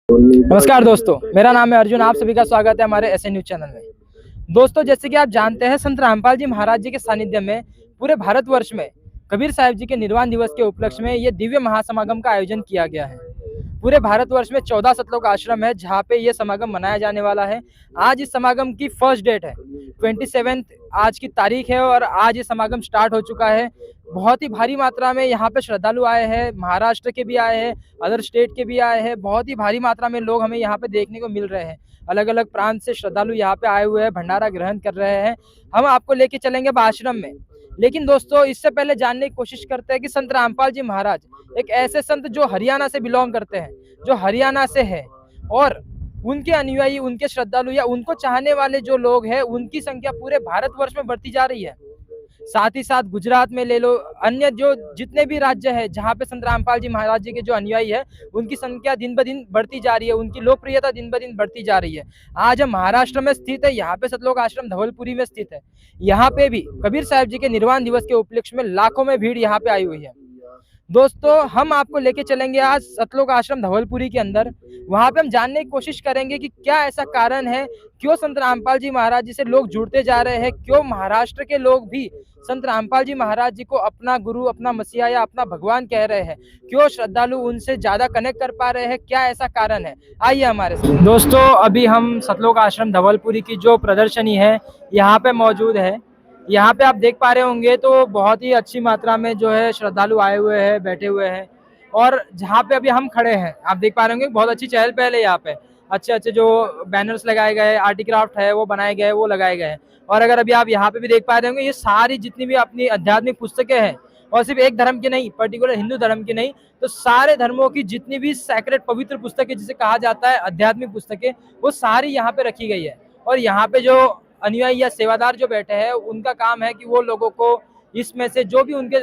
नमस्कार दोस्तों, मेरा नाम है अर्जुन। आप सभी का स्वागत है हमारे एसएन न्यूज चैनल में। दोस्तों, जैसे कि आप जानते हैं, संत रामपाल जी महाराज जी के सानिध्य में पूरे भारतवर्ष में कबीर साहिब जी के निर्वाण दिवस के उपलक्ष्य में ये दिव्य महासमागम का आयोजन किया गया है। पूरे भारतवर्ष में 14 सतलोक आश्रम है जहाँ पे ये समागम मनाया जाने वाला है। आज इस समागम की फर्स्ट डेट है, 27 आज की तारीख है और आज ये समागम स्टार्ट हो चुका है। बहुत ही भारी मात्रा में यहाँ पे श्रद्धालु आए हैं, महाराष्ट्र के भी आए हैं, अदर स्टेट के भी आए हैं। बहुत ही भारी मात्रा में लोग हमें यहाँ पे देखने को मिल रहे हैं। अलग अलग प्रांत से श्रद्धालु यहाँ पे आए हुए हैं, भंडारा ग्रहण कर रहे हैं। हम आपको लेके चलेंगे अब आश्रम में। लेकिन दोस्तों, इससे पहले जानने की कोशिश करते हैं कि संत रामपाल जी महाराज एक ऐसे संत जो हरियाणा से बिलोंग करते हैं, जो हरियाणा से है, और उनके अनुयायी, उनके श्रद्धालु या उनको चाहने वाले जो लोग हैं, उनकी संख्या पूरे भारतवर्ष में बढ़ती जा रही है। साथ ही साथ गुजरात में ले लो, अन्य जो जितने भी राज्य है जहाँ पे संत रामपाल जी महाराज जी के जो अनुयायी है, उनकी संख्या दिन ब दिन बढ़ती जा रही है, उनकी लोकप्रियता दिन ब दिन बढ़ती जा रही है। आज हम महाराष्ट्र में स्थित है, यहाँ पे सतलोक आश्रम धवलपुरी में स्थित है। यहाँ पे भी कबीर साहिब जी के निर्वाण दिवस के उपलक्ष्य में लाखों में भीड़ यहाँ पे आई हुई है। दोस्तों, हम आपको लेके चलेंगे आज सतलोक आश्रम धवलपुरी के अंदर। वहां पे हम जानने की कोशिश करेंगे कि क्या ऐसा कारण है, क्यों संत रामपाल जी महाराज जी से लोग जुड़ते जा रहे हैं, क्यों महाराष्ट्र के लोग भी संत रामपाल जी महाराज जी को अपना गुरु, अपना मसीहा या अपना भगवान कह रहे हैं, क्यों श्रद्धालु उनसे ज्यादा कनेक्ट कर पा रहे हैं, क्या ऐसा कारण है। आइए हमारे साथ। दोस्तों, अभी हम सतलोक आश्रम धवलपुरी की जो प्रदर्शनी है यहाँ पे मौजूद है। यहाँ पे आप देख पा रहे होंगे तो बहुत ही अच्छी मात्रा में जो है श्रद्धालु आए हुए हैं, बैठे हुए हैं। और जहाँ पे अभी हम खड़े हैं, आप देख पा रहे होंगे बहुत अच्छी चहल पहल है यहाँ पे। अच्छे अच्छे जो बैनर्स लगाए गए, आर्टिक्राफ्ट है वो बनाए गए, वो लगाए गए हैं। और अगर अभी आप यहाँ पे भी देख पा रहे होंगे, ये सारी जितनी भी अपनी आध्यात्मिक पुस्तकें हैं, और सिर्फ एक धर्म की नहीं, पर्टिकुलर हिंदू धर्म की नहीं, तो सारे धर्मों की जितनी भी सैक्रेड पवित्र पुस्तकें जिसे कहा जाता है, आध्यात्मिक पुस्तकें, वो सारी यहाँ पे रखी गई है। और यहाँ पे जो अनुयायी या सेवादार जो बैठे हैं, उनका काम है कि वो लोगों को इसमें से जो भी उनके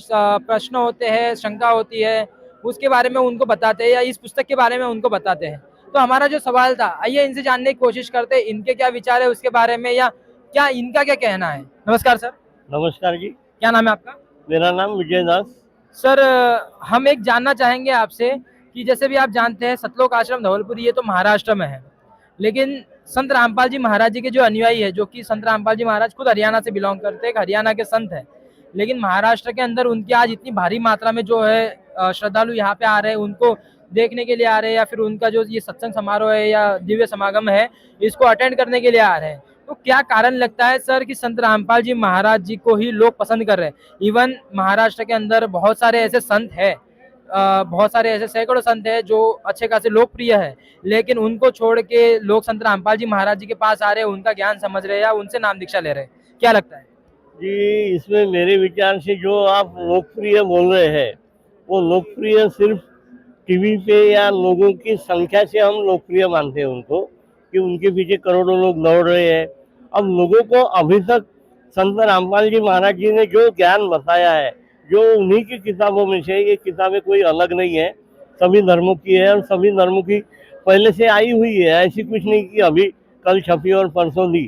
प्रश्न होते हैं, शंका होती है, उसके बारे में उनको बताते हैं या इस पुस्तक के बारे में उनको बताते हैं। तो हमारा जो सवाल था, आइए इनसे जानने की कोशिश करते हैं इनके क्या विचार है उसके बारे में, या क्या इनका क्या कहना है। नमस्कार सर। नमस्कार जी। क्या नाम है आपका? मेरा नाम विजय दास। सर, हम एक जानना चाहेंगे आपसे कि जैसे भी आप जानते हैं सतलोक आश्रम धवलपुरी ये तो महाराष्ट्र में है, लेकिन संत रामपाल जी महाराज जी के जो अनुयायी है, जो कि संत रामपाल जी महाराज खुद हरियाणा से बिलोंग करते हैं, एक हरियाणा के संत है, लेकिन महाराष्ट्र के अंदर उनकी आज इतनी भारी मात्रा में जो है श्रद्धालु यहाँ पे आ रहे हैं, उनको देखने के लिए आ रहे हैं, या फिर उनका जो ये सत्संग समारोह है या दिव्य समागम है, इसको अटेंड करने के लिए आ रहे हैं। तो क्या कारण लगता है सर कि संत रामपाल जी महाराज जी को ही लोग पसंद कर रहे हैं? इवन महाराष्ट्र के अंदर बहुत सारे ऐसे संत हैं, बहुत सारे ऐसे सैकड़ों संत हैं जो अच्छे खासे लोकप्रिय है, लेकिन उनको छोड़ के लोग संत रामपाल जी महाराज जी के पास आ रहे हैं, उनका ज्ञान समझ रहे हैं या उनसे नाम दीक्षा ले रहे हैं। क्या लगता है जी, इसमें मेरे विचार से जो आप लोकप्रिय बोल रहे हैं, वो लोकप्रिय सिर्फ टीवी पे या लोगों की संख्या से हम लोकप्रिय मानते हैं उनको, कि उनके पीछे करोड़ों लोग दौड़ रहे हैं। अब लोगों को अभी तक संत रामपाल जी महाराज जी ने जो ज्ञान बताया है, जो उन्हीं की किताबों में से, ये किताबें कोई अलग नहीं है, सभी धर्मों की है और सभी धर्मों की पहले से आई हुई है, ऐसी कुछ नहीं कि अभी कल छपी और परसों दी।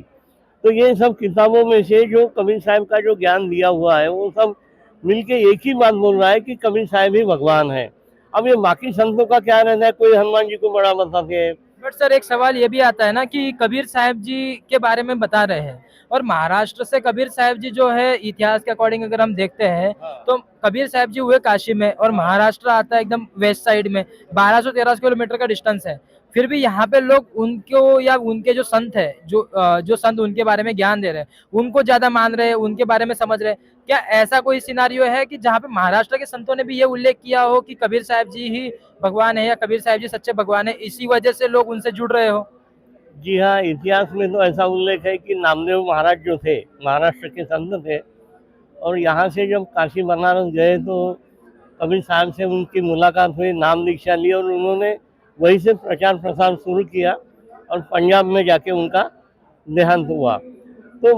तो ये सब किताबों में से जो कबीर साहब का जो ज्ञान दिया हुआ है, वो सब मिलके एक ही बात बोल रहा है कि कबीर साहब ही भगवान है। अब ये बाकी संतों का क्या रहता है, कोई हनुमान जी को बड़ा बताते हैं। बट सर, एक सवाल ये भी आता है ना कि कबीर साहब जी के बारे में बता रहे हैं, और महाराष्ट्र से कबीर साहब जी जो है, इतिहास के अकॉर्डिंग अगर हम देखते हैं तो कबीर साहब जी हुए काशी में, और महाराष्ट्र आता है एकदम वेस्ट साइड में, 1200-1300 किलोमीटर का डिस्टेंस है। फिर भी यहाँ पे लोग उनको या उनके जो संत है, जो संत उनके बारे में ज्ञान दे रहे हैं, उनको ज्यादा मान रहे हैं, उनके बारे में समझ रहे हैं। क्या ऐसा कोई सिनारियो है कि जहाँ पे महाराष्ट्र के संतों ने भी ये उल्लेख किया हो कि कबीर साहब जी ही भगवान है या कबीर साहब जी सच्चे भगवान है, इसी वजह से लोग उनसे जुड़ रहे हो? जी हाँ, इतिहास में तो ऐसा उल्लेख है कि नामदेव महाराज जो थे, महाराष्ट्र के संत थे, और यहाँ से जब काशी बनारस गए तो कबीर साहब से उनकी मुलाकात हुई, नाम दीक्षा ली, और उन्होंने वहीं से प्रचार प्रसार शुरू किया, और पंजाब में जाके उनका देहांत हुआ। तो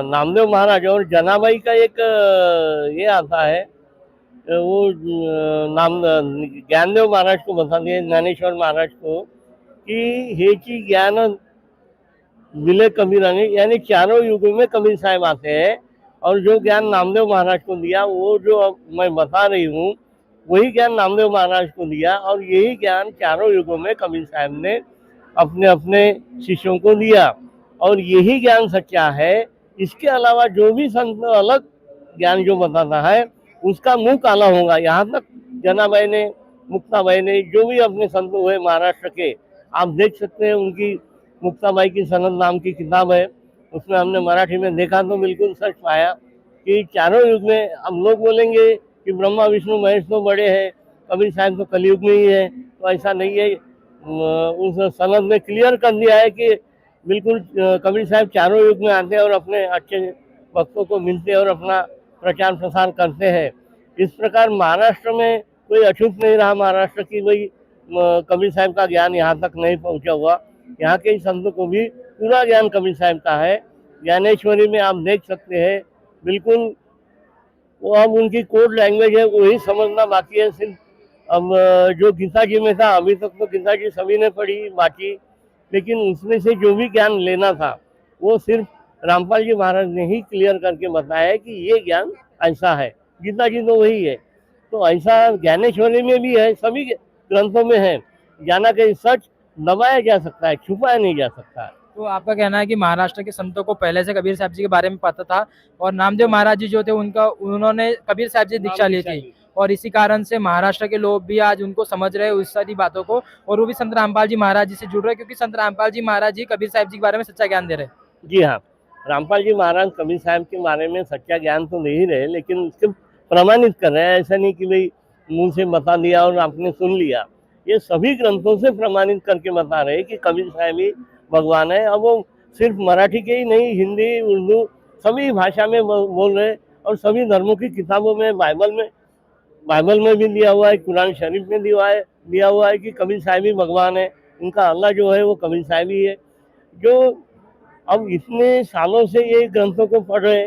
नामदेव महाराज और जनाबाई का एक ये आता है, वो नाम ज्ञानदेव महाराज को बताते हैं, ज्ञानेश्वर महाराज को, कि हेची ज्ञान दिले कबीराने, यानी चारों युगों में कबीर साहब आते हैं, और जो ज्ञान नामदेव महाराज को दिया, वो जो अब मैं बता रही हूँ, वही ज्ञान नामदेव महाराज को दिया और यही ज्ञान चारों युगों में कबीर साहब ने अपने अपने शिष्यों को दिया और यही ज्ञान सच्चा है। इसके अलावा जो भी संत अलग ज्ञान जो बताता है उसका मुंह काला होगा। यहाँ तक जनाबाई ने, मुक्ताबाई ने, जो भी अपने संत हुए महाराष्ट्र के, आप देख सकते हैं उनकी मुक्ताबाई की सनद नाम की किताब है, उसमें हमने मराठी में देखा तो बिल्कुल सच पाया कि चारों युग में हम लोग बोलेंगे कि ब्रह्मा विष्णु महेश तो बड़े हैं, कबीर साहब तो कलयुग में ही है, तो ऐसा नहीं है। उस सनद में क्लियर कर दिया है कि बिल्कुल कबीर साहब चारों युग में आते हैं और अपने अच्छे भक्तों को मिलते हैं और अपना प्रचार प्रसार करते हैं। इस प्रकार महाराष्ट्र में कोई अछूत नहीं रहा महाराष्ट्र की वही कबीर साहब का ज्ञान यहाँ तक नहीं पहुँचा हुआ। यहाँ के संतों को भी पूरा ज्ञान कबीर साहब का है। ज्ञानेश्वरी में आप देख सकते हैं बिल्कुल वो अब उनकी कोड लैंग्वेज है वही समझना बाकी है। सिर्फ अब जो गीता जी में था, अभी तक तो गीता जी सभी ने पढ़ी बाकी, लेकिन उसमें से जो भी ज्ञान लेना था वो सिर्फ रामपाल जी महाराज ने ही क्लियर करके बताया है कि ये ज्ञान ऐसा है। गीता जी तो वही है, तो ऐसा ज्ञानेश्वरी में भी है, सभी ग्रंथों में है। ज्ञान का सच दबाया जा सकता है, छुपाया नहीं जा सकता। तो आपका कहना है कि महाराष्ट्र के संतों को पहले से कबीर साहब जी के बारे में पता था और नामदेव महाराज जी जो थे उन्होंने कबीर साहब जी दीक्षा ली थी और इसी कारण से महाराष्ट्र के लोग भी आज उनको समझ रहे हैं उस सारी बातों को और वो भी संत रामपाल जी महाराज जी से जुड़ रहे हैं क्योंकि संत रामपाल जी महाराज जी कबीर साहब जी के बारे में सच्चा ज्ञान दे रहे हैं। जी हाँ, रामपाल जी महाराज कबीर साहब के बारे में सच्चा ज्ञान तो दे ही रहे, लेकिन उसके प्रमाणित कर रहे हैं। ऐसा नहीं कि भाई मुंह से बता दिया और आपने सुन लिया, ये सभी ग्रंथों से प्रमाणित करके बता रहे हैं कि कबीर साहब ही भगवान है। अब वो सिर्फ मराठी के ही नहीं, हिंदी, उर्दू सभी भाषा में बोल रहे और सभी धर्मों की किताबों में, बाइबल में भी दिया हुआ है, कुरान शरीफ में दिया हुआ है कि कबीर साहब ही भगवान है। उनका अल्लाह जो है वो कबीर साहब ही है। जो अब इतने सालों से ये ग्रंथों को पढ़ रहे,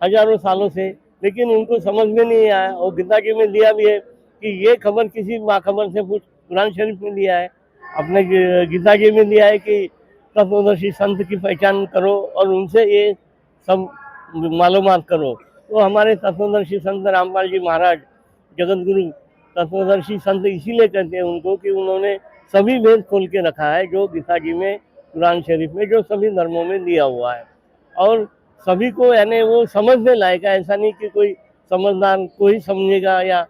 हजारों सालों से, लेकिन उनको समझ में नहीं आया। और गीता जी में दिया भी है कि ये खबर किसी बाखबर से पूछ, कुरान शरीफ में दिया है, अपने गीता जी में दिया है कि तत्वदर्शी संत की पहचान करो और उनसे ये सब मालूमात करो। तो हमारे तत्वदर्शी संत रामपाल जी महाराज जगत गुरु तत्वदर्शी संत इसीलिए कहते हैं उनको कि उन्होंने सभी वेद खोल के रखा है जो गीता जी में, कुरान शरीफ में, जो सभी धर्मों में दिया हुआ है और सभी को यानी वो समझने लायक है। ऐसा नहीं कि कोई समझदार कोई समझेगा या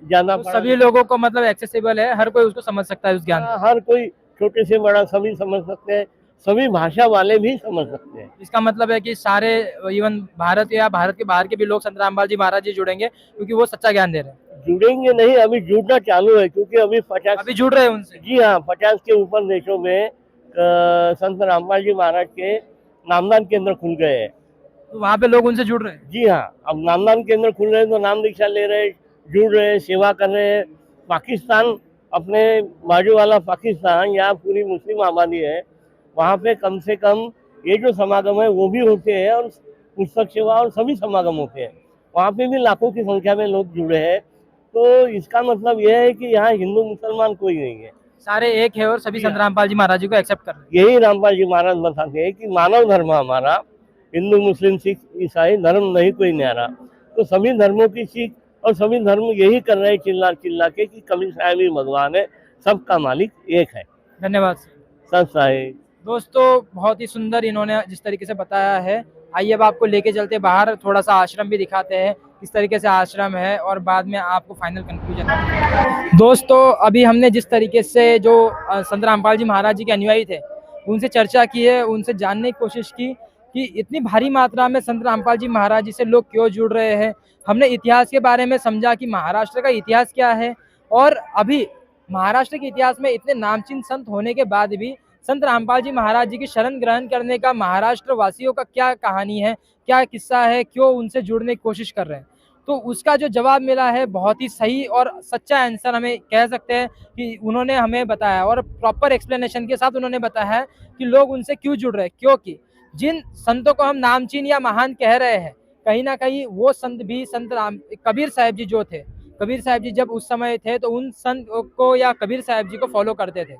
ज्यादा तो सभी लोगों को मतलब एक्सेसिबल है, हर कोई उसको समझ सकता है उस ज्ञान को। हर कोई छोटे से बड़ा सभी समझ सकते हैं, सभी भाषा वाले भी समझ सकते हैं। इसका मतलब है कि सारे इवन भारत या भारत के बाहर के भी लोग संत रामपाल जी महाराज जी जुड़ेंगे क्योंकि वो सच्चा ज्ञान दे रहे हैं। जुड़ेंगे नहीं, अभी जुड़ना चालू है क्योंकि अभी 50 अभी जुड़ रहे हैं उनसे। जी हाँ, 50 के ऊपर देशों में संत रामपाल जी महाराज के नामदान केंद्र खुल गए हैं। तो वहाँ पे लोग उनसे जुड़ रहे हैं। जी हाँ, अब नामदान केंद्र खुल रहे हैं तो नाम दीक्षा ले रहे, जुड़ रहे, सेवा कर रहे हैं। पाकिस्तान, अपने बाजू वाला पाकिस्तान, यहाँ पूरी मुस्लिम आबादी है, वहाँ पे कम से कम ये जो समागम है वो भी होते हैं और पुस्तक सेवा और सभी समागम होते हैं। वहाँ पे भी लाखों की संख्या में लोग जुड़े हैं। तो इसका मतलब यह है कि यहाँ हिंदू मुसलमान कोई नहीं है, सारे एक है और सभी संत रामपाल जी महाराज जी को एक्सेप्ट कर रहे हैं। यही रामपाल जी महाराज बताते हैं कि मानव धर्म हमारा, हिंदू मुस्लिम सिख ईसाई धर्म नहीं कोई न्यारा। तो सभी धर्मों की सीख और सभी धर्म यही कर रहे हैं चिल्ला चिल्ला के कि कबीर साहब ही भगवान है, सबका मालिक एक है। धन्यवाद सत साहिब। दोस्तों, बहुत ही सुंदर इन्होंने जिस तरीके से बताया है। आइए अब आपको लेके चलते बाहर, थोड़ा सा आश्रम भी दिखाते हैं किस तरीके से आश्रम है और बाद में आपको फाइनल कंक्लूजन। दोस्तों, अभी हमने जिस तरीके से जो संत रामपाल जी महाराज जी के अनुयायी थे उनसे चर्चा की है, उनसे जानने की कोशिश की कि इतनी भारी मात्रा में संत रामपाल जी महाराज जी से लोग क्यों जुड़ रहे हैं। हमने इतिहास के बारे में समझा कि महाराष्ट्र का इतिहास क्या है और अभी महाराष्ट्र के इतिहास में इतने नामचीन संत होने के बाद भी संत रामपाल जी महाराज जी की शरण ग्रहण करने का महाराष्ट्र वासियों का क्या कहानी है, क्या किस्सा है, क्यों उनसे जुड़ने की कोशिश कर रहे हैं। तो उसका जो जवाब मिला है बहुत ही सही और सच्चा आंसर हमें कह सकते हैं कि उन्होंने हमें बताया और प्रॉपर एक्सप्लेनेशन के साथ उन्होंने बताया है कि लोग उनसे क्यों जुड़ रहे हैं। क्योंकि जिन संतों को हम नामचीन या महान कह रहे हैं, कहीं ना कहीं वो संत भी कबीर साहब जी जो थे, कबीर साहब जी जब उस समय थे तो उन संत को या कबीर साहब जी को फॉलो करते थे।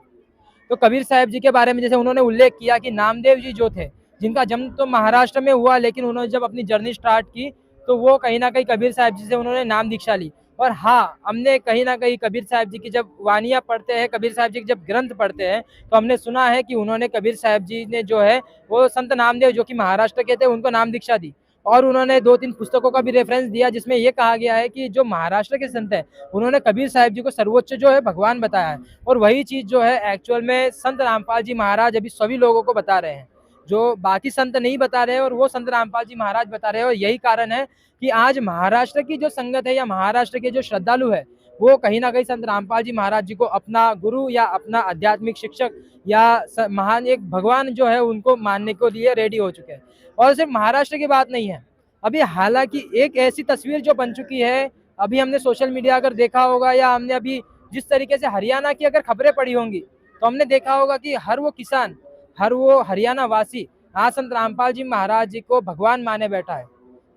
तो कबीर साहब जी के बारे में जैसे उन्होंने उल्लेख किया कि नामदेव जी जो थे, जिनका जन्म तो महाराष्ट्र में हुआ, लेकिन उन्होंने जब अपनी जर्नी स्टार्ट की तो वो कहीं ना कहीं कबीर साहब जी से उन्होंने नाम दीक्षा ली और हाँ, हमने कहीं ना कहीं कबीर साहब जी की जब वानियाँ पढ़ते हैं, कबीर साहब जी के जब ग्रंथ पढ़ते हैं, तो हमने सुना है कि उन्होंने कबीर साहब जी ने जो है वो संत नामदेव जो कि महाराष्ट्र के थे उनको नाम दीक्षा दी। और उन्होंने 2-3 पुस्तकों का भी रेफरेंस दिया जिसमें ये कहा गया है कि जो महाराष्ट्र के संत हैं उन्होंने कबीर साहब जी को सर्वोच्च जो है भगवान बताया है। और वही चीज़ जो है एक्चुअल में संत रामपाल जी महाराज अभी सभी लोगों को बता रहे हैं, जो बाकी संत नहीं बता रहे हैं और वो संत रामपाल जी महाराज बता रहे हैं। और यही कारण है कि आज महाराष्ट्र की जो संगत है या महाराष्ट्र के जो श्रद्धालु है वो कहीं ना कहीं संत रामपाल जी महाराज जी को अपना गुरु या अपना आध्यात्मिक शिक्षक या महान एक भगवान जो है उनको मानने के लिए रेडी हो चुके हैं। और सिर्फ महाराष्ट्र की बात नहीं है, अभी हालांकि एक ऐसी तस्वीर जो बन चुकी है, अभी हमने सोशल मीडिया अगर देखा होगा या हमने अभी जिस तरीके से हरियाणा की अगर खबरें पढ़ी होंगी तो हमने देखा होगा कि हर वो किसान, हर वो हरियाणा वासी आज संत रामपाल जी महाराज जी को भगवान माने बैठा है।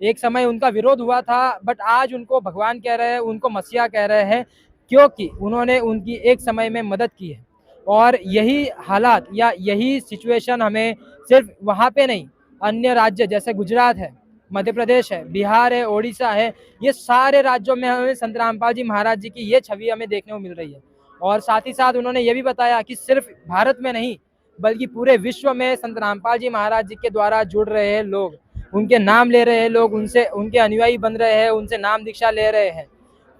एक समय उनका विरोध हुआ था, बट आज उनको भगवान कह रहे हैं, उनको मसीहा कह रहे हैं, क्योंकि उन्होंने उनकी एक समय में मदद की है। और यही हालात या यही सिचुएशन हमें सिर्फ वहाँ पे नहीं, अन्य राज्य जैसे गुजरात है, मध्य प्रदेश है, बिहार है, ओडिशा है, ये सारे राज्यों में हमें संत रामपाल जी महाराज जी की ये छवि हमें देखने को मिल रही है। और साथ ही साथ उन्होंने ये भी बताया कि सिर्फ भारत में नहीं बल्कि पूरे विश्व में संत रामपाल जी महाराज जी के द्वारा जुड़ रहे हैं लोग, उनके नाम ले रहे हैं लोग, उनसे उनके अनुयायी बन रहे हैं, उनसे नाम दीक्षा ले रहे हैं।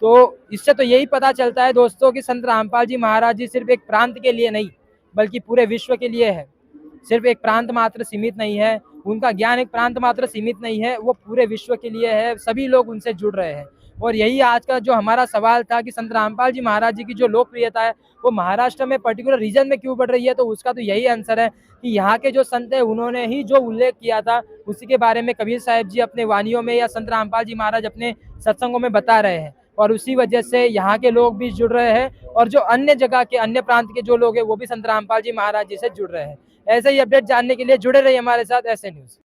तो इससे तो यही पता चलता है दोस्तों कि संत रामपाल जी महाराज जी सिर्फ एक प्रांत के लिए नहीं बल्कि पूरे विश्व के लिए है। सिर्फ एक प्रांत मात्र सीमित नहीं है, उनका ज्ञान एक प्रांत मात्र सीमित नहीं है, वो पूरे विश्व के लिए है, सभी लोग उनसे जुड़ रहे हैं। और यही आज का जो हमारा सवाल था कि संत रामपाल जी महाराज जी की जो लोकप्रियता है वो महाराष्ट्र में पर्टिकुलर रीजन में क्यों बढ़ रही है, तो उसका तो यही आंसर है कि यहाँ के जो संत है उन्होंने ही जो उल्लेख किया था उसी के बारे में कबीर साहब जी अपने वानियों में या संत रामपाल जी महाराज अपने सत्संगों में बता रहे हैं। और उसी वजह से यहाँ के लोग भी जुड़ रहे हैं और जो अन्य जगह के अन्य प्रांत के जो लोग हैं वो भी संत रामपाल जी महाराज जी से जुड़ रहे हैं। ऐसे ही अपडेट जानने के लिए जुड़े रहिए हमारे साथ ऐसे न्यूज़।